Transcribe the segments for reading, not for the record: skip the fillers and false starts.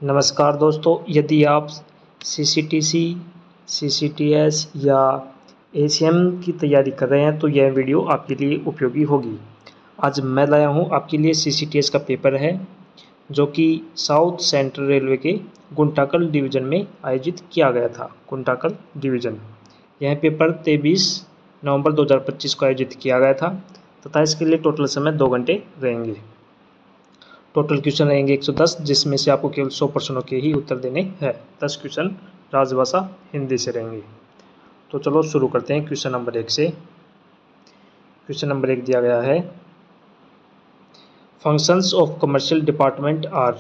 नमस्कार दोस्तों, यदि आप सीसीटीसी, सीसीटीएस या एसीएम की तैयारी कर रहे हैं तो यह वीडियो आपके लिए उपयोगी होगी। आज मैं लाया हूं आपके लिए सीसीटीएस का पेपर है जो कि साउथ सेंट्रल रेलवे के गुंटाकल डिवीज़न में आयोजित किया गया था। गुंटाकल डिवीज़न यह पेपर 23 नवंबर 2025 को आयोजित किया गया था तथा इसके लिए टोटल समय 2 घंटे रहेंगे। टोटल क्वेश्चन रहेंगे 110, जिसमें से आपको केवल 100 प्रश्नों के ही उत्तर देने हैं। 10 क्वेश्चन राजभाषा हिंदी से रहेंगे। तो चलो शुरू करते हैं क्वेश्चन नंबर 1 से। क्वेश्चन नंबर 1 दिया गया है, functions of commercial department are.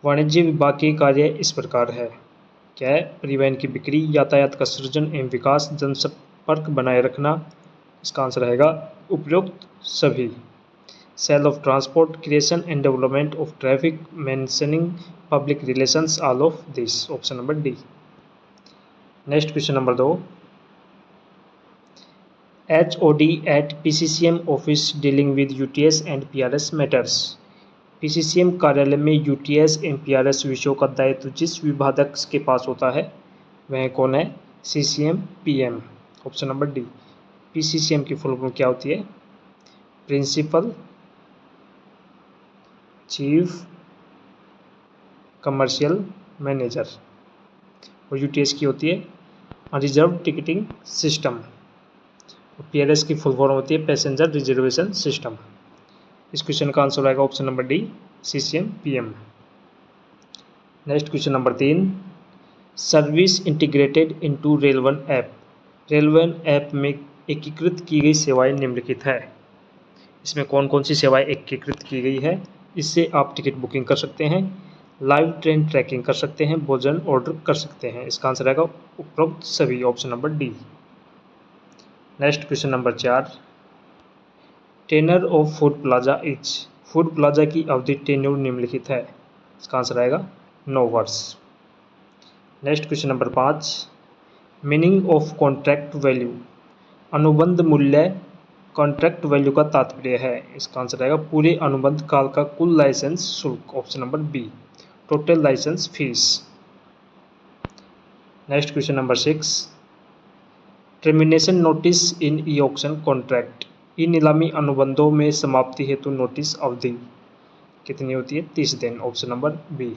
वाणिज्य विभाग के कार्य इस प्रकार है। क्या है? परिवहन की बिक्री, यातायात का सृजन एवं विकास, जनसंपर्क बनाए रखना। इसका आंसर रहेगा उपयुक्त सभी। Sale of transport, creation and development of traffic, mentioning public relations, all of this. Option number D. Next question number 2. HOD at PCCM office dealing with UTS and PRS matters. PCCM कार्यालय में UTS एवं PRS विषयों का दायित्व जिस विभागक के पास होता है वह कौन है? CCM PM. Option number D. PCCM की फुल फॉर्म क्या होती है? Principal chief commercial manager. और यूटीएस की होती है रिजर्व टिकटिंग सिस्टम। और पीआरएस की फुल फॉर्म होती है पैसेंजर रिजर्वेशन सिस्टम। इस क्वेश्चन का आंसर आएगा option number D, CCM PM. Next question number 3, service integrated into RailOne app. RailOne app में एकीकृत की गई सेवाएं निम्नलिखित है। इसमें कौन कौन सी सेवाएं एकीकृत की गई है? इससे आप टिकट बुकिंग कर सकते हैं, लाइव ट्रेन ट्रैकिंग कर सकते हैं, भोजन ऑर्डर कर सकते हैं। इसका आंसर आएगा उपरोक्त सभी, option number D. Next question number 4, tenure of food plaza is. Food plaza की अवधि टेन्योर निम्नलिखित है। इसका आंसर आएगा 9 वर्ष। Next question number 5, meaning of contract value. अनुबंध मूल्य कॉन्ट्रैक्ट वैल्यू का तात्पर्य है। इसका आंसर आएगा पूरे अनुबंध काल का कुल लाइसेंस शुल्क, option number B, total license fee. Next question number 6, termination notice in e auction contract. E नीलामी अनुबंधों में समाप्ति हेतु नोटिस अवधि कितनी होती है? 30 दिन, option number B.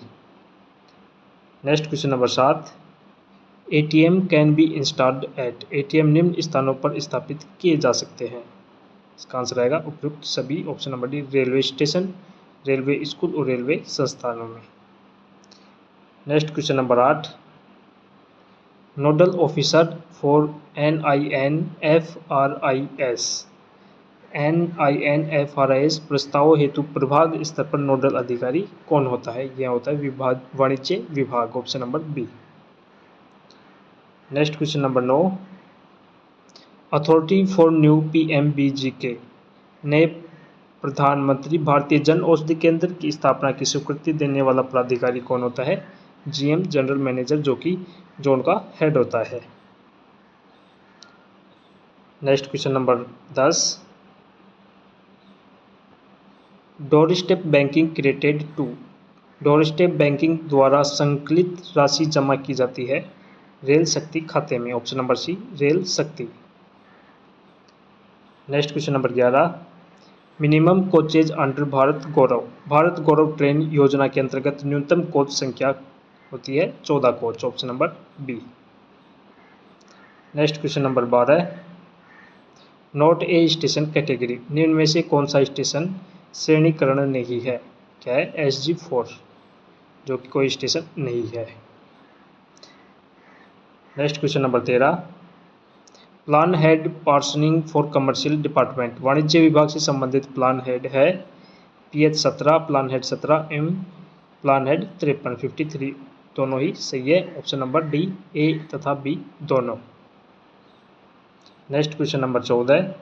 Next question number 7, ATM can be installed at. ATM निम्न स्थानों पर स्थापित किए जा सकते हैं। इसका आंसर आएगा उपयुक्त सभी, option number D, railway station, railway school और रेलवे संस्थानों में। Next question number 8, nodal officer for NINFRIS। NINFRIS प्रस्तावों हेतु प्रभाग स्तर पर नोडल अधिकारी कौन होता है? यह होता है विभाग वाणिज्य विभाग, option number B. Next question number 9, authority for new PMBGK। नए प्रधानमंत्री भारतीय जन औषधि केंद्र की स्थापना की स्वीकृति देने वाला प्राधिकारी कौन होता है? GM जनरल मैनेजर, जो कि जोन का हेड होता है। Next question number 10, door step banking created to. Door step banking द्वारा संकलित राशि जमा की जाती है रेल शक्ति खाते में, option number C, Rail Shakti. Next question number 11, minimum coaches under Bharat Gaurav. Bharat Gaurav train योजना के अंतर्गत न्यूनतम कोच संख्या होती है 14 coach, option number B. Next question number 12, note a station category. निम्न में से कौन सा स्टेशन श्रेणीकरण नहीं है? क्या है? SG4, जो कि कोई स्टेशन नहीं है। Next question number 13, plan head parsing for commercial department. वाणिज्य विभाग से संबंधित प्लान हेड है PH17, प्लान हेड 17 एवं प्लान हेड 53, 53 दोनों ही सही है, ऑप्शन नंबर डी, ए तथा बी दोनों। Next question number 14,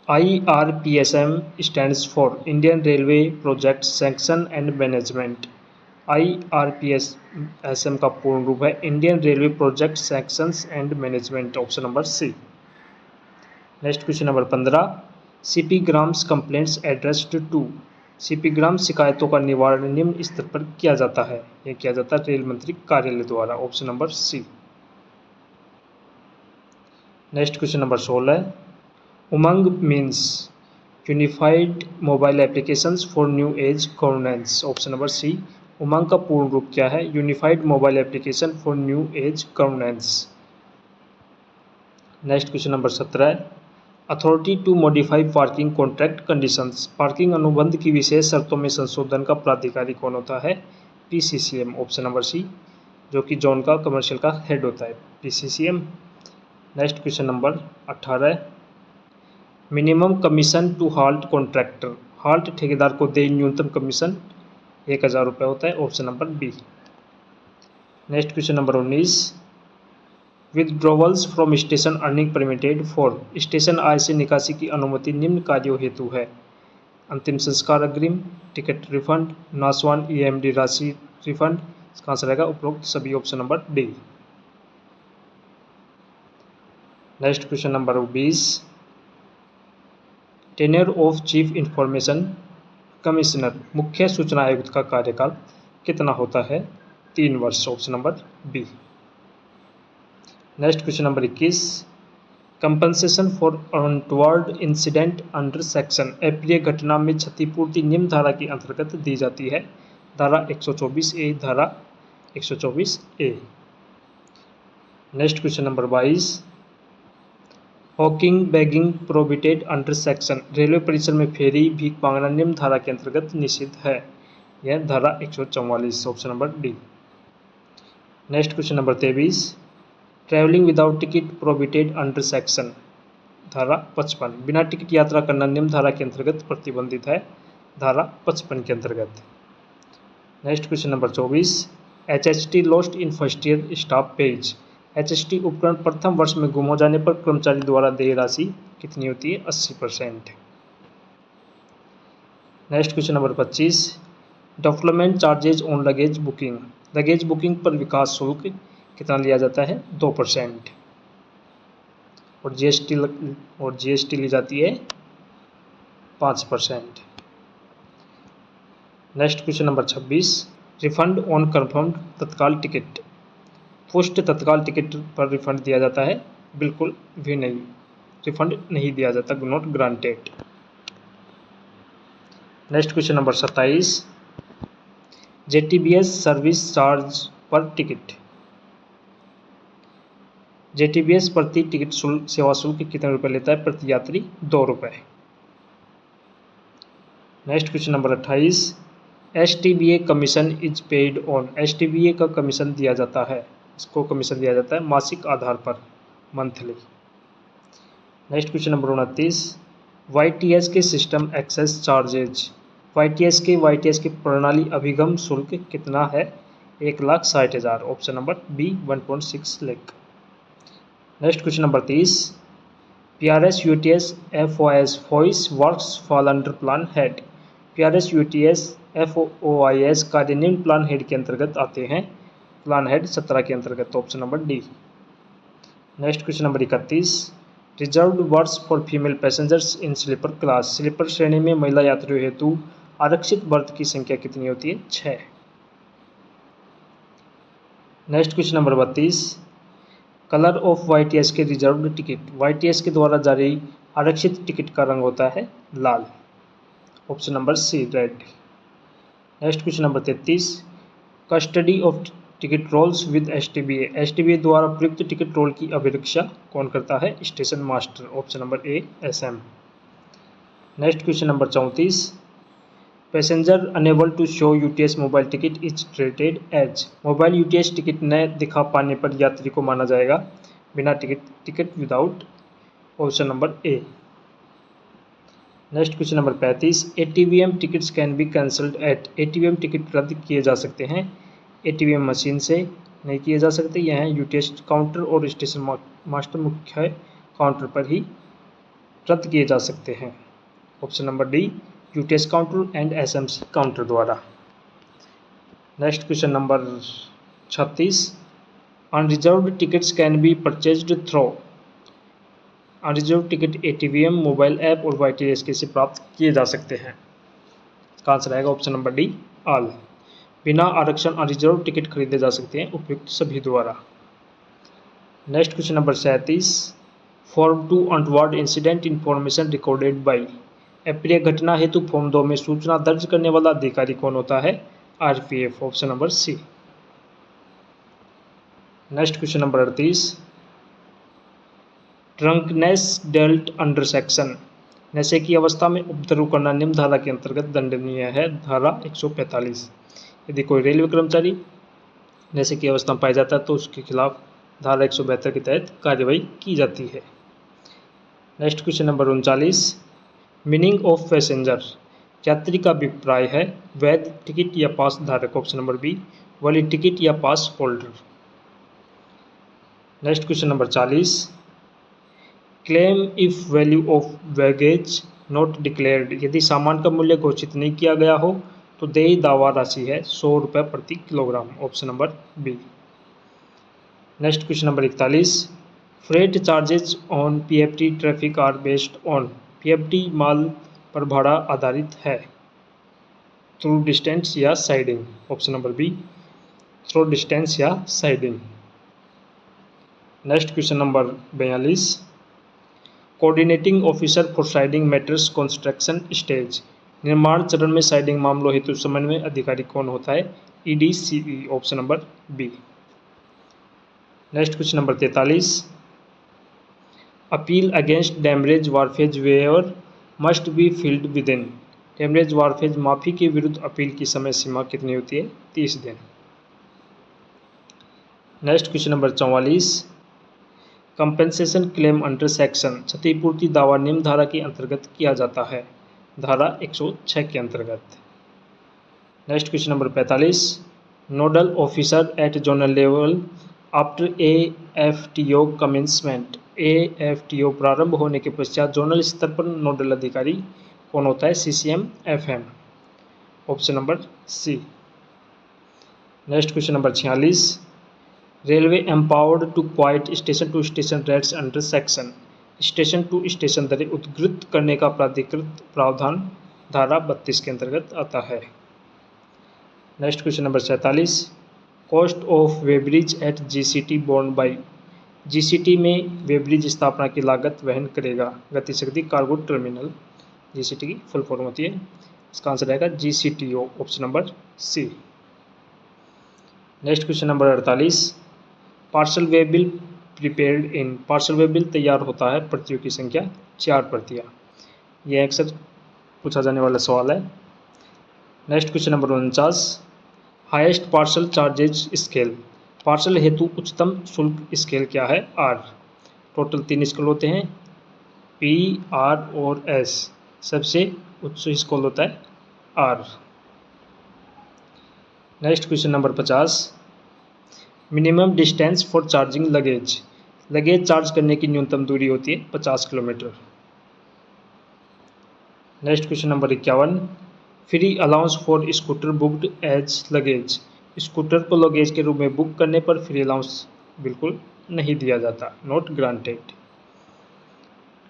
IRPSM stands for Indian railway project sanction and management. IRPSM का पूर्ण रूप है Indian railway project sanctions and management, option number C. Next question number 15, CP grams complaints addressed to. CP gram शिकायतों का निवारण निम्न स्तर पर किया जाता है। यह किया जाता है रेल मंत्री कार्यालय द्वारा। Option number C. Next question number 16। Umang means unified mobile applications for new age governance. Option number C. Umang का पूर्ण रूप क्या है? Unified mobile application for new age governance. Next question number 17। Authority to modify parking contract conditions. Parking अनुबंध की विशेष शर्तों में संशोधन का प्राधिकारी कौन होता है? पीसीसीएम। ऑप्शन नंबर सी, जो कि जोन का कमर्शियल का हेड होता है, PCCM. Next question number 18। Minimum commission to halt contractor. Halt ठेकेदार को दे न्यूनतम कमीशन 1000 रुपये होता है। Option number B. Next question number 19। Withdrawals from station earning permitted for. Station आय से निकासी की अनुमति निम्न कार्यों हेतु है। अंतिम संस्कार अग्रिम, टिकट रिफंड, नासवान ईएमडी राशि रिफंड। इसका आंसर रहेगा उपरोक्त सभी। Option number D. Next question number 20। Tenure of chief information commissioner, मुख्य सूचना आयुक्त का कार्यकाल कितना होता है? 3 वर्ष। Option number B. Next question number 21। Compensation for untoward incident under section. अप्रिय घटना में क्षतिपूर्ति निम्न धारा के अंतर्गत दी जाती है। धारा 124A, धारा 124A। Next question number 22। Hawking bagging prohibited under section. Railway परिसर में फेरी भीख मांगना निम्न धारा के अंतर्गत निषिद्ध है। यह धारा 144। Option number D. Next question number 23। Travelling without ticket prohibited under section. धारा 55। बिना टिकट यात्रा करना निम्न धारा के अंतर्गत प्रतिबंधित है। धारा 55 के अंतर्गत। Next question number 24। HHT lost in first year staff page. HHT उपकरण प्रथम वर्ष में गुम हो जाने पर कर्मचारी द्वारा देय राशि कितनी होती है? 80%। Next question number 25। Development charges on luggage booking. Luggage booking पर विकास शुल्क कितना लिया जाता है? 2%। और जीएसटी ली जाती है 5%। Next question number 26। Refund on confirmed तत्काल टिकट। पोस्ट तत्काल टिकट पर रिफंड दिया जाता है? बिल्कुल भी नहीं, रिफंड नहीं दिया जाता, not granted. Next question number 27। JTBS service charge पर टिकट। JTBS प्रति टिकट शुल्क सेवा शुल्क कितने रुपये लेता है? प्रति यात्री 2 रुपये। Next question number 28। STBA commission is paid on. STBA का कमीशन दिया जाता है, इसको कमीशन दिया जाता है मासिक आधार पर, monthly. Next question number 29। YTS के सिस्टम एक्सेस चार्जेज। YTS की प्रणाली अभिगम शुल्क कितना है? 1,60,000। Option number B 1.6 lakh. Next question number 30। PRS UTS FOIS voice works fall under plan head. PRS UTS FOIS कार्य निम्न प्लान हेड के अंतर्गत आते हैं। प्लान हेड 17 के अंतर्गत। Option number D. Next question number 31। Reserved berth for female passengers in sleeper class. Sleeper श्रेणी में महिला यात्रियों हेतु आरक्षित बर्थ की संख्या कितनी होती है? 6। Next question number 32। Colour of YTS के रिजर्व्ड टिकट। YTS के द्वारा जारी आरक्षित टिकट का रंग होता है लाल। Option number C, red. Next question number 33। Custody of ticket rolls with STBA। STBA द्वारा प्रयुक्त टिकट रोल की अभिरक्षा कौन करता है? Station master. Option number A, SM। Next question number 34। Passenger unable to show UTS mobile ticket is treated as. Mobile UTS ticket न दिखा पाने पर यात्री को माना जाएगा बिना ticket without. Option number A. Next question number 35। ATVM tickets can be cancelled at. ATVM ticket रद्द किए जा सकते हैं ATVM मशीन से नहीं किए जा सकते। यह है UTS काउंटर और स्टेशन मास्टर मुख्य काउंटर पर ही रद्द किए जा सकते हैं। Option number D, UTS counter and SMC counter द्वारा। Next question number 36। Unreserved tickets can be purchased through. Unreserved ticket ATVM mobile app और YTS से प्राप्त किए जा सकते हैं। इसका आंसर आएगा ऑप्शन नंबर डी ऑल। बिना आरक्षण अनरिजर्व टिकट खरीदे जा सकते हैं उपयुक्त सभी द्वारा। Next question number 37, form 2 untoward incident information recorded by. अप्रिय घटना हेतु फॉर्म 2 में सूचना दर्ज करने वाला अधिकारी कौन होता है? RPF, option number C. Next question number 38, drunkenness dealt under section. नशे की अवस्था में उपद्रव करना निम्न धारा के अंतर्गत दंडनीय है, धारा 145। यदि कोई रेलवे कर्मचारी नशे की अवस्था में पाया जाता है तो उसके खिलाफ धारा 172 के तहत कार्रवाई की जाती है। Next question number 39, meaning of passenger. यात्री का अभिप्राय है वैध टिकट या पास धारक, option number B valid ticket या pass holder. Next question number 40, claim if value of baggage not declared. यदि सामान का मूल्य घोषित नहीं किया गया हो तो देय दावा राशि है 100 रुपये प्रति kilogram, option number B. Next question number 41, freight charges on PFT traffic are based on. PFT माल पर भाड़ा आधारित है, थ्रू डिस्टेंस या siding, option number B through distance या siding. Next question number 42, coordinating officer for siding matters construction stage. निर्माण चरण में साइडिंग मामलों हेतु समन्वय अधिकारी कौन होता है? EDCE, option number B. Next question number 43, appeal against demurrage wharfage waiver must be filed within. Demurrage wharfage माफी के विरुद्ध अपील की समय सीमा कितनी होती है? 30 दिन। Next question number 44, compensation claim under section. क्षतिपूर्ति दावा निम्न धारा के अंतर्गत किया जाता है, धारा 106 के अंतर्गत। Next question number 45, nodal officer at zonal level after AFTO commencement. AFTO प्रारंभ होने के पश्चात जोनल स्तर पर नोडल अधिकारी कौन होता है? CCM FM, option number C. Next question number 46, railway empowered to quote station to station rates under section. Station to station दरें उद्धृत करने का प्राधिकृत प्रावधान धारा 32 के अंतर्गत आता है। Next question number 47, cost of weighbridge at GCT borne by. GCT में वेब्रिज स्थापना की लागत वहन करेगा गतिशक्ति कार्गो टर्मिनल। जीसीटी की फुल फॉर्म होती है, इसका आंसर रहेगा GCTO, option number C. Next question number 48, parcel way bill prepared in. Parcel way bill तैयार होता है प्रतियों की संख्या 4 प्रतियां। यह अक्सर पूछा जाने वाला सवाल है। Next question number 49, highest parcel charges scale. Parcel हेतु उच्चतम शुल्क स्केल क्या है? आर। टोटल 3 स्केल होते हैं, पी, आर और एस। सबसे उच्च स्केल होता है R. Next question number 50, minimum distance for charging luggage. Luggage charge करने की न्यूनतम दूरी होती है 50 kilometre. Next question number 51, free allowance for scooter booked as luggage. Scooter को लगेज के रूप में बुक करने पर फ्री अलाउंस बिल्कुल नहीं दिया जाता, not granted.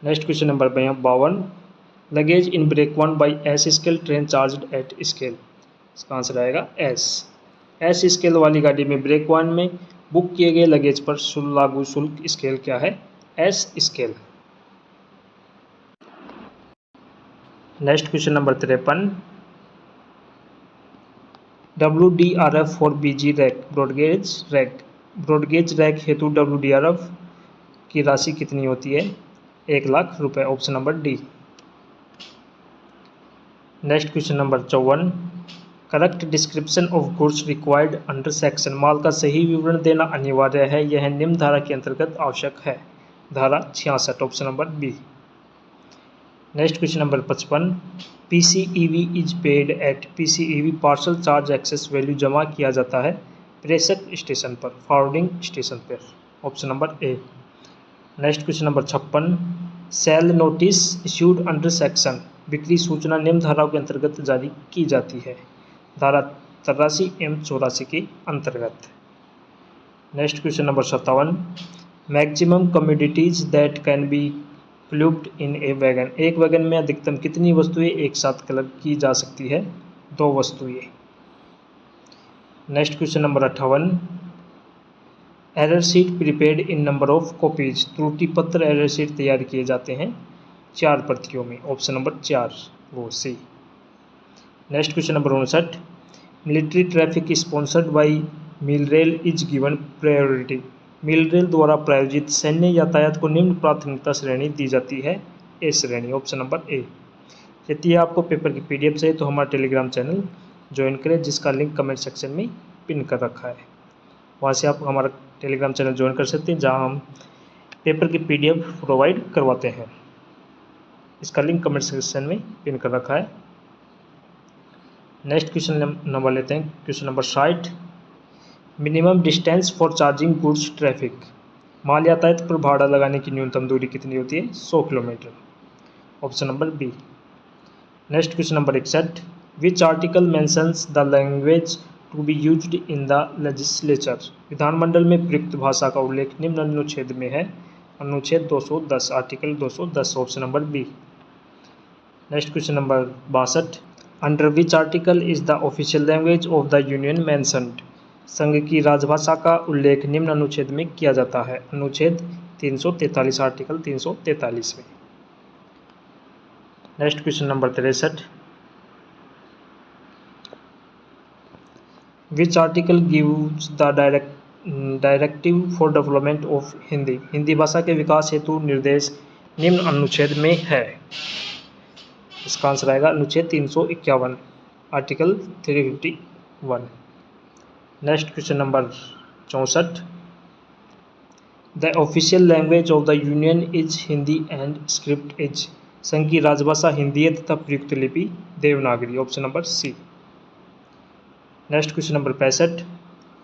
Next question number 52, luggage in brake 1 by S scale train charge at scale. इसका आंसर आएगा एस। एस स्केल वाली गाड़ी में ब्रेक 1 में बुक किए गए लगेज पर लागू शुल्क स्केल क्या है? S scale. Next question number 53, WDRF for BG rack broad gauge rack. Broad gauge rack हेतु WDRF की राशि कितनी होती है? 1 लाख रुपए, option number D. Next question number 54, correct description of goods required under section. माल का सही विवरण देना अनिवार्य है, यह निम्न धारा के अंतर्गत आवश्यक है, धारा 66, option number B. Next question number 55, PCEV is paid at. PCEV parcel charge excess value जमा किया जाता है प्रेषक स्टेशन पर, फॉरवर्डिंग स्टेशन पर, option number A. Next question number 56, sale notice issued under section. बिक्री सूचना निम्न धाराओं के अंतर्गत जारी की जाती है, धारा 83 एवं 84 के अंतर्गत। Next question number 57, maximum commodities that can be clubbed in a wagon, एक वैगन में अधिकतम कितनी वस्तुएं एक साथ क्लब की जा सकती है? 2 वस्तुएं। Next question number 58, error sheet prepared in number of copies, त्रुटि पत्र एरर शीट तैयार किए जाते हैं 4 प्रतियों में, ऑप्शन नंबर 4 वो C. Next question number 59, military traffic sponsored by MILRAIL is given priority, MILRAIL द्वारा प्रायोजित सैन्य यातायात को निम्न प्राथमिकता श्रेणी दी जाती है, ए श्रेणी, ऑप्शन नंबर ए। यदि आपको पेपर की PDF चाहिए तो हमारा टेलीग्राम चैनल ज्वाइन करें, जिसका लिंक कमेंट सेक्शन में पिन कर रखा है, वहाँ से आप हमारा टेलीग्राम चैनल ज्वाइन कर सकते हैं, जहाँ हम पेपर की PDF प्रोवाइड करवाते हैं। इसका लिंक कमेंट सेक्शन में पिन कर रखा है। नेक्स्ट क्वेश्चन नंबर लेते हैं, question number 60, minimum distance for charging goods traffic, माल यातायात पर भाड़ा लगाने की न्यूनतम दूरी कितनी होती है? 100 kilometre, option number B. Next question number 61, which article mentions the language to be used in the legislature, विधानमंडल में प्रयुक्त भाषा का उल्लेख निम्न अनुच्छेद में है? अनुच्छेद 210, article 210, option number B. Next question number 62, under which article is the official language of the union mentioned, संघ की राजभाषा का उल्लेख निम्न अनुच्छेद में किया जाता है? अनुच्छेद 343, आर्टिकल 343 में। Next question number 63, which article gives the directive for development of Hindi, Hindi भाषा के विकास हेतु निर्देश निम्न अनुच्छेद में है? इसका आंसर आएगा अनुच्छेद 351, article 351। Next question number 64, the official language of the union is Hindi and script is, संघ की राजभाषा हिंदी है तथा प्रयुक्त लिपि Devanagari, option number C. Next question number 65,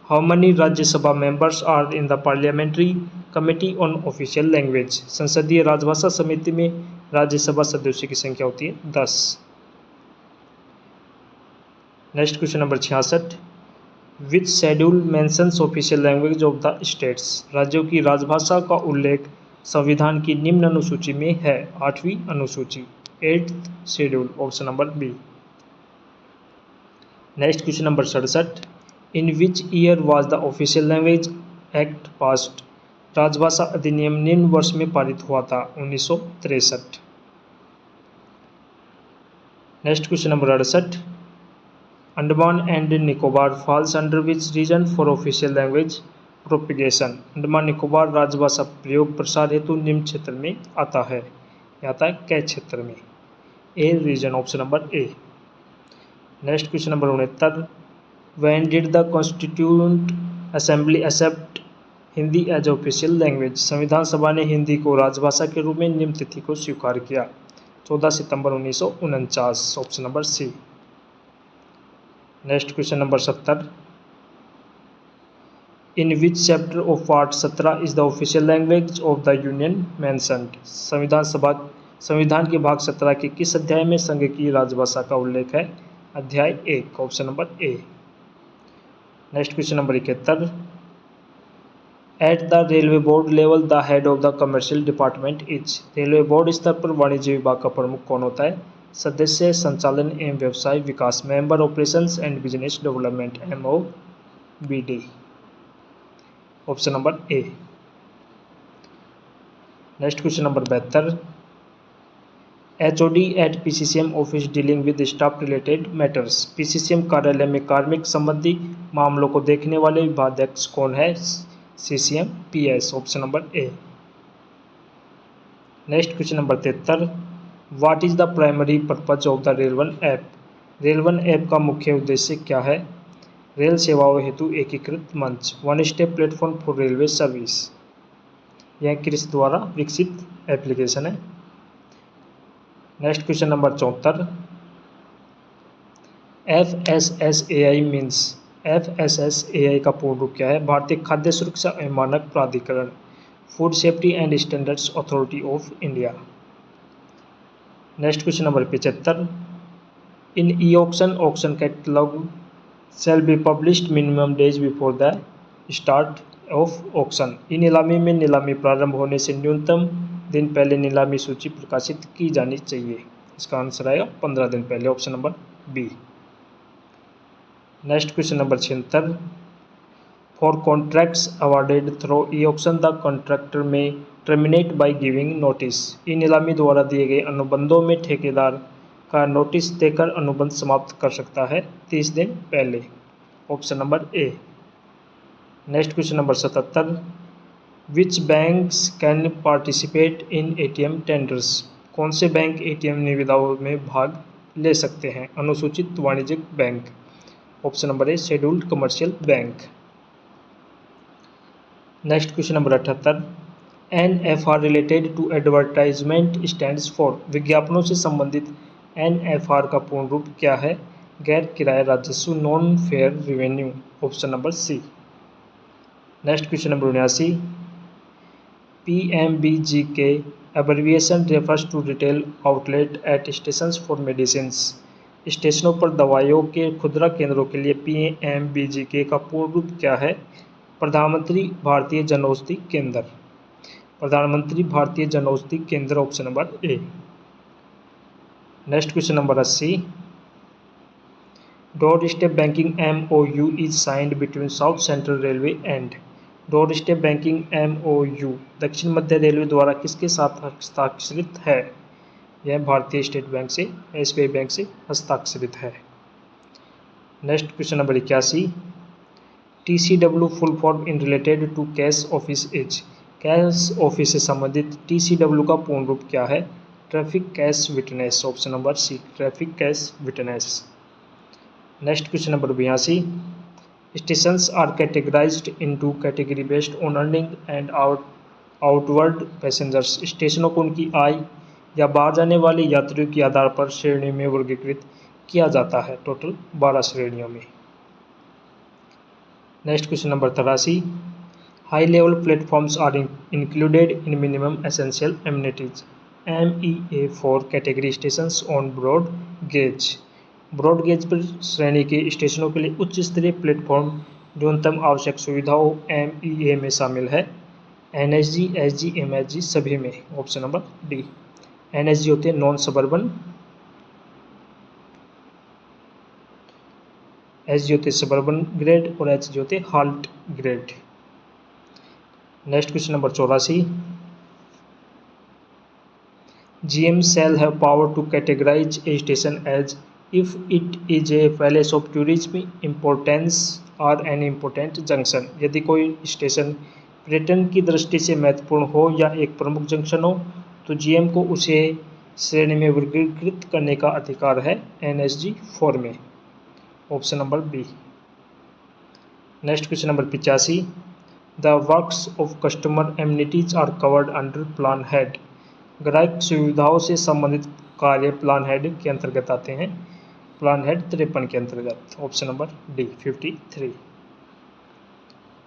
how many Rajya Sabha members are in the parliamentary committee on official language, संसदीय राजभाषा समिति में राज्यसभा सदस्यों की संख्या होती है 10। Next question number 66, which schedule mentions official language of the states, राज्यों की राजभाषा का उल्लेख संविधान की निम्न अनुसूची में है? 8वीं अनुसूची, 8th schedule, option number B. Next question number 67, in which year was the official language act passed, राजभाषा अधिनियम निम्न वर्ष में पारित हुआ था? 1963। Next question number 68, Andaman and Nicobar falls under which region for official language propagation, Andaman Nicobar राजभाषा प्रयोग प्रसार हेतु निम्न क्षेत्र में आता है? आता है कै क्षेत्र में? A region, option number A. Next question number 69, when did the constituent assembly accept Hindi as official language, संविधान सभा ने हिंदी को राजभाषा के रूप में निम्न तिथि को स्वीकार किया? 14 सितंबर 1949, option number C. Next question number 70, in which chapter of part 17 is the official language of the union mentioned, संविधान के भाग 17 के किस अध्याय में संघ की राजभाषा का उल्लेख है? अध्याय 1, option number A. Next question number 71, at the railway board level the head of the commercial department is, railway board स्तर पर वाणिज्य विभाग का प्रमुख कौन होता है? सदस्य, संचालन एवं व्यवसाय विकास, member operations and business development, MOBD, option number A. Next question number 72, HOD at PCCM office dealing with staff related matters, PCCM कार्यालय में कार्मिक संबंधी मामलों को देखने वाले विभागाध्यक्ष कौन है? CCM PS, option number A. Next question number 73, what is the primary purpose of the RailOne app, RailOne app का मुख्य उद्देश्य क्या है? रेल सेवाओं हेतु एकीकृत मंच, one step platform for railway service, यह क्रिस द्वारा विकसित एप्लीकेशन है। Next question number 74, FSSAI means, FSSAI का पूर्ण रूप क्या है? भारतीय खाद्य सुरक्षा एवं मानक प्राधिकरण, food safety and standards authority of India. Next question number 75, in e auction catalogue shall be published minimum days before the start of auction, ई नीलामी में नीलामी प्रारंभ होने से न्यूनतम दिन पहले नीलामी सूची प्रकाशित की जानी चाहिए? इसका आंसर आएगा 15 दिन पहले, option number B. Next question number 76, for contracts awarded through e auction the contractor may terminate by giving notice. E नीलामी द्वारा दिए गए अनुबंधों में ठेकेदार का नोटिस देकर अनुबंध समाप्त कर सकता है 30 दिन पहले, option number A. Next question number 77, which banks can participate in ATM tenders. कौन से बैंक एटीएम निविदाओं में भाग ले सकते हैं? अनुसूचित वाणिज्यिक bank, option number A scheduled commercial bank. Next question number 78, NFR related to advertisement stands for. विज्ञापनों से संबंधित NFR का पूर्ण रूप क्या है? गैर किराया राजस्व, non fare revenue, option number C. Next question number 79, PMBGK abbreviation refers to retail outlet at stations for medicines. स्टेशनों पर दवाइयों के खुदरा केंद्रों के लिए PMBGK का पूर्ण रूप क्या है? प्रधानमंत्री भारतीय जनऔषधि केंद्र, प्रधानमंत्री भारतीय जनऔषधि केंद्र, option number A. Next question number 80, door step banking MOU is signed between south central railway and. Door step banking MOU दक्षिण मध्य रेलवे द्वारा किसके साथ हस्ताक्षरित है? यह भारतीय स्टेट बैंक से, SBI बैंक से हस्ताक्षरित है। Next question number 81, TCW full form in related to cash office is. Cash office से संबंधित TCW का पूर्ण रूप क्या है? Traffic cash witness, option number C, traffic cash witness. Next question number 82, stations are categorised into category based on earning and outward passengers. स्टेशनों को उनकी आय या बाहर जाने वाले यात्रियों के आधार पर श्रेणी में वर्गीकृत किया जाता है, टोटल 12 श्रेणियों में। Next question number 83, high level platforms are included in minimum essential amenities MEA for category stations on broad gauge. Broad gauge पर श्रेणी के स्टेशनों के लिए उच्च स्तरीय प्लेटफॉर्म न्यूनतम आवश्यक सुविधाओं MEA में शामिल है। NSG, SG, MSG सभी में, ऑप्शन नंबर डी। NSG होते हैं नॉन सबर्बन, SG होते हैं सबर्बन ग्रेड और HG होते हैं halt grade. Next question number 84, GM shall have power to categorize a station as if it is a place of tourism importance or an important junction। यदि कोई station पर्यटन की दृष्टि से महत्वपूर्ण हो या एक प्रमुख जंक्शन हो तो GM को उसे श्रेणी में वर्गीकृत करने का अधिकार है NSG 4 में, option number B. Next question number 85, the works of customer amenities are covered under plan head. ग्राहक सुविधाओं से संबंधित कार्य प्लान हेड के अंतर्गत आते हैं, प्लान हेड 53 के अंतर्गत, option number D 53।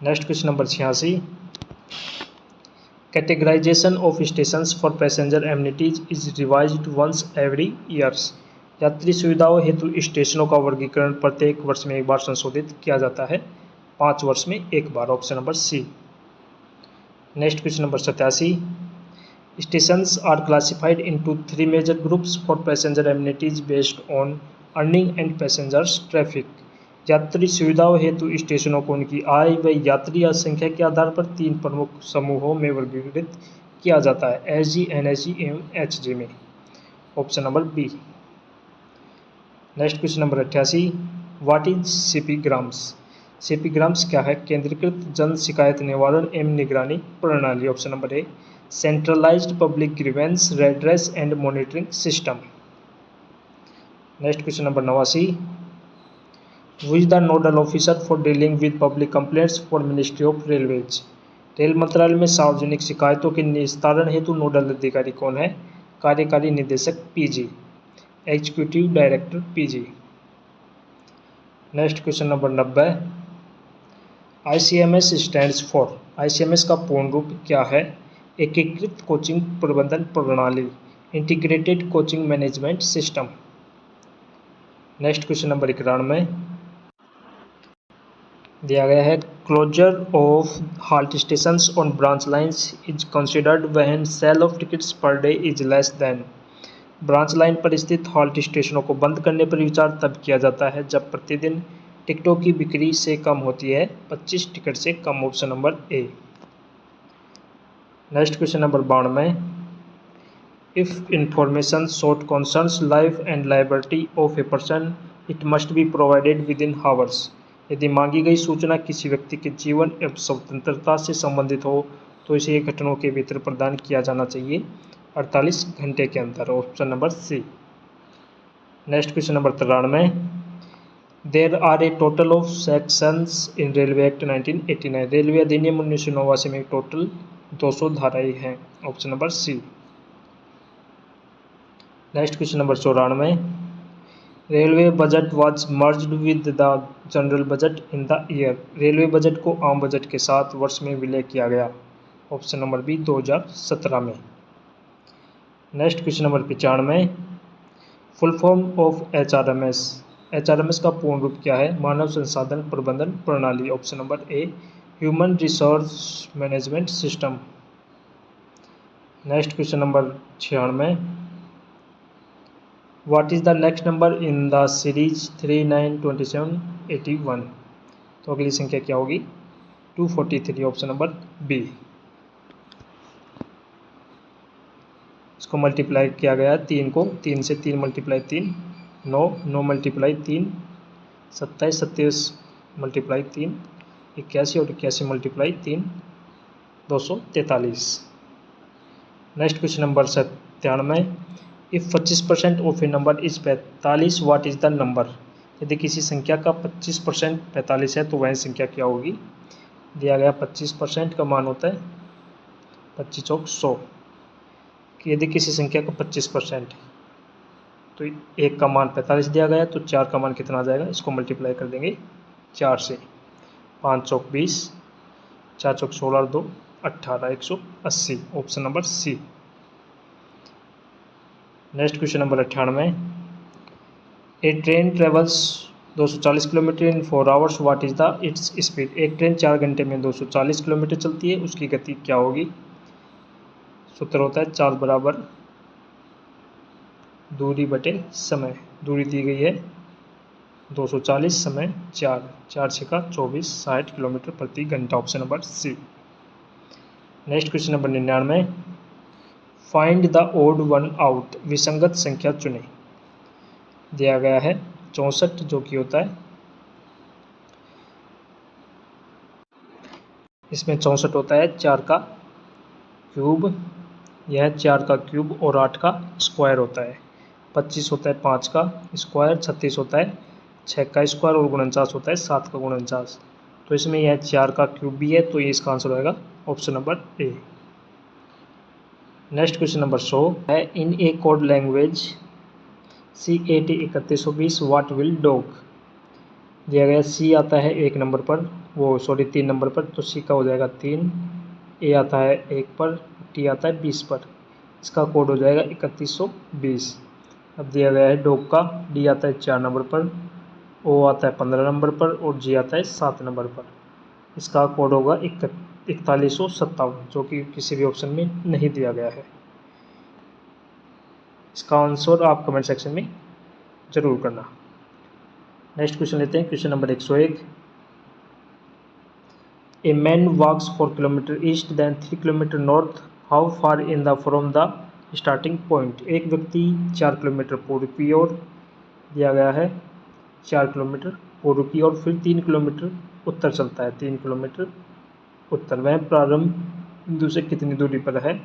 Next question number 86, categorisation of stations for passenger amenities is revised once every years. यात्री सुविधाओं हेतु स्टेशनों का वर्गीकरण प्रत्येक वर्ष में एक बार संशोधित किया जाता है, 5 वर्ष में एक बार, option number C. Next question number 87, stations are classified into 3 major groups for passenger amenities based on earning and passengers traffic. यात्री सुविधाओं हेतु स्टेशनों को उनकी आय व यात्री संख्या के आधार पर 3 प्रमुख समूहों में वर्गीकृत किया जाता है, SG, NSG एवं HG में, option number B. Next question number 88, what is CP grams. CP grams क्या है? केंद्रीकृत जन शिकायत निवारण एवं निगरानी प्रणाली, option number A, centralised public grievance redress and monitoring system. Next question number 89, who is the nodal officer for dealing with public complaints for ministry of railways. Rail मंत्रालय में सार्वजनिक शिकायतों के निस्तारण हेतु नोडल अधिकारी कौन है? कार्यकारी निदेशक PG, executive director PG। Next question number 90, ICMS stands for. ICMS का पूर्ण रूप क्या है? एकीकृत कोचिंग प्रबंधन प्रणाली, integrated coaching management system. Next question number 91, दिया गया है closure of halt stations on branch lines is considered when sale of tickets per day is less than. Branch line पर स्थित हाल्ट स्टेशनों को बंद करने पर विचार तब किया जाता है जब प्रतिदिन टिकटों की बिक्री से कम होती है 25 टिकट से कम। Option number A. Next question number 92। If information sought concerns life and liberty of a person it must be provided within hours। यदि मांगी गई सूचना किसी व्यक्ति के जीवन एवं स्वतंत्रता से संबंधित हो तो इसे 1 घंटों के भीतर प्रदान किया जाना चाहिए 48 घंटे के अंदर। Option number C. Next question number 93। There are a total of sections in railway act 1989। Railway अधिनियम 1989 में टोटल 200 धाराएं हैं। Option number C. Next question number 94। Railway budget was merged with the general budget in the year. Railway budget को आम budget के साथ वर्ष में विलय किया गया। ऑप्शन नंबर बी 2017 में। Next question number 95। Full form of HRMS। HRMS का पूर्ण रूप क्या है? मानव संसाधन प्रबंधन प्रणाली। Option number A human resource management system. Next question number 96। What is the next number in the series 392781। तो अगली संख्या क्या होगी? 243। Option number B. इसको मल्टीप्लाई किया गया 3 को 3 से 3 मल्टीप्लाई 3 9 9 मल्टीप्लाई 3 27 27 मल्टीप्लाई 3 81 और 81 multiply 3 243। Next question number 97। If 25% of A number is 45 what is the number. यदि किसी संख्या का 25% 45 है तो वह संख्या क्या होगी? दिया गया 25% का मान होता है 25 चौक 100। यदि किसी संख्या का 25% तो 1 का मान 45 दिया गया तो 4 का मान कितना आ जाएगा? इसको मल्टीप्लाई कर देंगे 4 से। 5 चौक 20 4 चौक 16 और 2 18 180। Option number C. Next question number 98। A train travels 240 kilometre in 4 hours what is the its speed. एक ट्रेन 4 घंटे में 240 किलोमीटर चलती है, उसकी गति क्या होगी? सूत्र होता है 4 बराबर दूरी बटे समय। दूरी दी गई है 240, समय 4 4 छक्का 24 60 किलोमीटर प्रति घंटा। Option number C. Next question number 99। Find the odd one out. विसंगत संख्या चुनें। दिया गया है 64 जो कि होता है इसमें 64 होता है 4 का क्यूब, यह 4 का क्यूब और 8 का स्क्वायर होता है। 25 होता है 5 का स्क्वायर, 36 होता है 6 का स्क्वायर और 49 होता है 7 का 49। तो इसमें यह 4 का क्यूब भी है तो ये इसका आंसर होगा option number A. Next question number 100 है in a code language CAT 3120 what will dog. दिया गया C आता है 1 नंबर पर 3 नंबर पर तो C का हो जाएगा 3, A आता है 1 पर, T आता है 20 पर, इसका कोड हो जाएगा 3120। अब दिया गया है डॉग का D आता है 4 नंबर पर, O आता है 15 नंबर पर और G आता है 7 नंबर पर, इसका कोड होगा 4157 जो कि किसी भी ऑप्शन में नहीं दिया गया है। इसका आंसर आप कमेंट सेक्शन में ज़रूर करना। नेक्स्ट क्वेश्चन लेते हैं question number 101। A man walks 4 kilometre east then 3 kilometre north how far in the from the starting point. एक व्यक्ति 4 किलोमीटर पूर्व की ओर, दिया गया है 4 किलोमीटर पूर्व की ओर, फिर 3 किलोमीटर उत्तर चलता है, 3 किलोमीटर उत्तर। वह प्रारंभ बिंदु से कितनी दूरी पर है?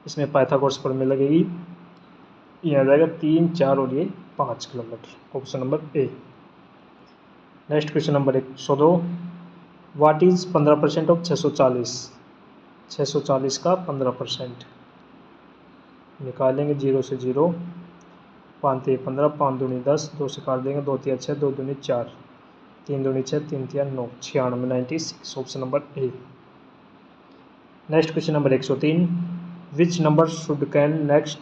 इसमें पाइथागोरस प्रमेय लगेगी, ये आ जाएगा 3 4 और ये 5 kilometre. Option number A. Next question number 102। What is 15% of 640। 640 का 15% निकालेंगे 0 से 0, 5 3 15, 5 दूनी 10, 2 से काट देंगे 2 3 6, 2 दूनी 4, 3 दूनी 6, 3 3 9, 96 96। Option number A. Next question number 103। Which number should can next.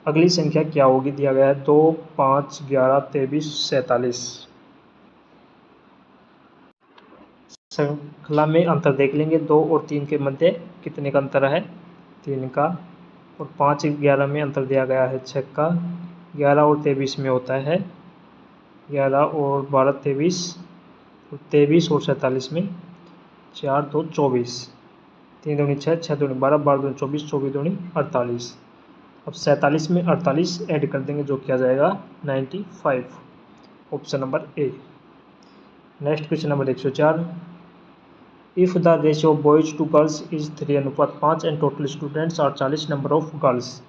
अगली संख्या क्या होगी? दिया गया है 2 5 11 23 47। श्रृंखला में अंतर देख लेंगे। 2 और 3 के मध्य कितने का अंतर है? 3 का। और 5 11 में अंतर दिया गया है 6 का। 11 और 23 में होता है 11 और 12 23, और 23 और 47 में 4 2 24, 3 दूनी 6, 6 दूनी 12, 12 दूनी 24, 24 दूनी 48। अब 47 में 48 ऐड कर देंगे जो किया जाएगा 95। Option number A. Next question number 104। If the ratio of boys to girls is 3:5 and total students are 40 number of girls,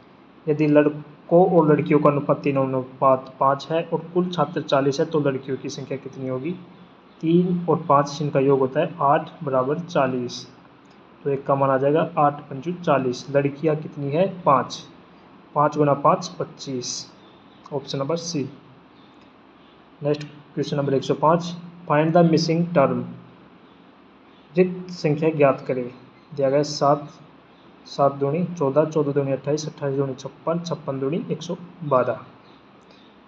यदि लड़कों और लड़कियों का अनुपात 3:5 है और कुल छात्र 40 है तो लड़कियों की संख्या कितनी होगी? 3 और 5 जिनका योग होता है 8 बराबर 40, तो एक का मान आ जाएगा 8 पंचू 40। लड़कियां कितनी है? 5, 5 गुना 5 25। Option number C. Next question number 105। Find the missing term, रिक्त संख्या ज्ञात करें। दिया गया 7, 7 दूनी 14, 14 दूनी 28, 28 दूनी 56, 56 दूनी 112।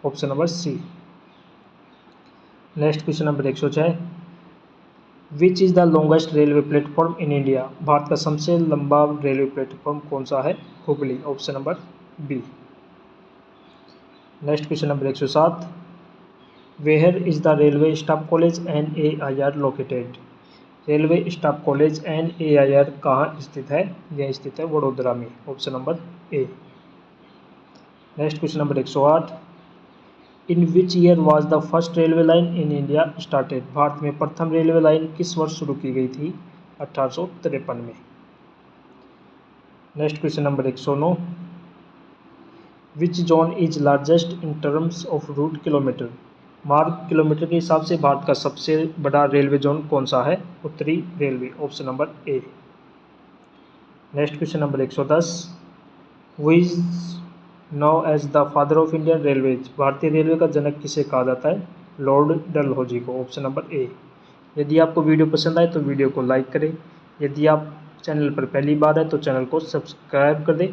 Option number C. Next question number 106। Which is the longest railway platform in India, भारत का सबसे लंबा रेलवे प्लेटफॉर्म कौन सा है? Hooghly. Option number B. Next question number 107। Where is the railway staff college NAIR located, railway staff college NAIR कहाँ स्थित है? यह स्थित है वडोदरा में। Option number A. Next question number 108। In which year was the first railway line in India started, Bharat में प्रथम railway line किस वर्ष शुरू की गई थी? 1853 में। Next question number 109। Which zone is largest in terms of route kilometre, मार्ग किलोमीटर के हिसाब से भारत का सबसे बड़ा रेलवे जोन कौन सा है? उत्तरी railway. Option number A. Next question number 110। Who is now as the father of Indian railways, भारतीय रेलवे का जनक किसे कहा जाता है? लॉर्ड डलहौजी को। Option number A. यदि आपको वीडियो पसंद आए तो वीडियो को लाइक करें। यदि आप चैनल पर पहली बार है तो चैनल को सब्सक्राइब कर दें।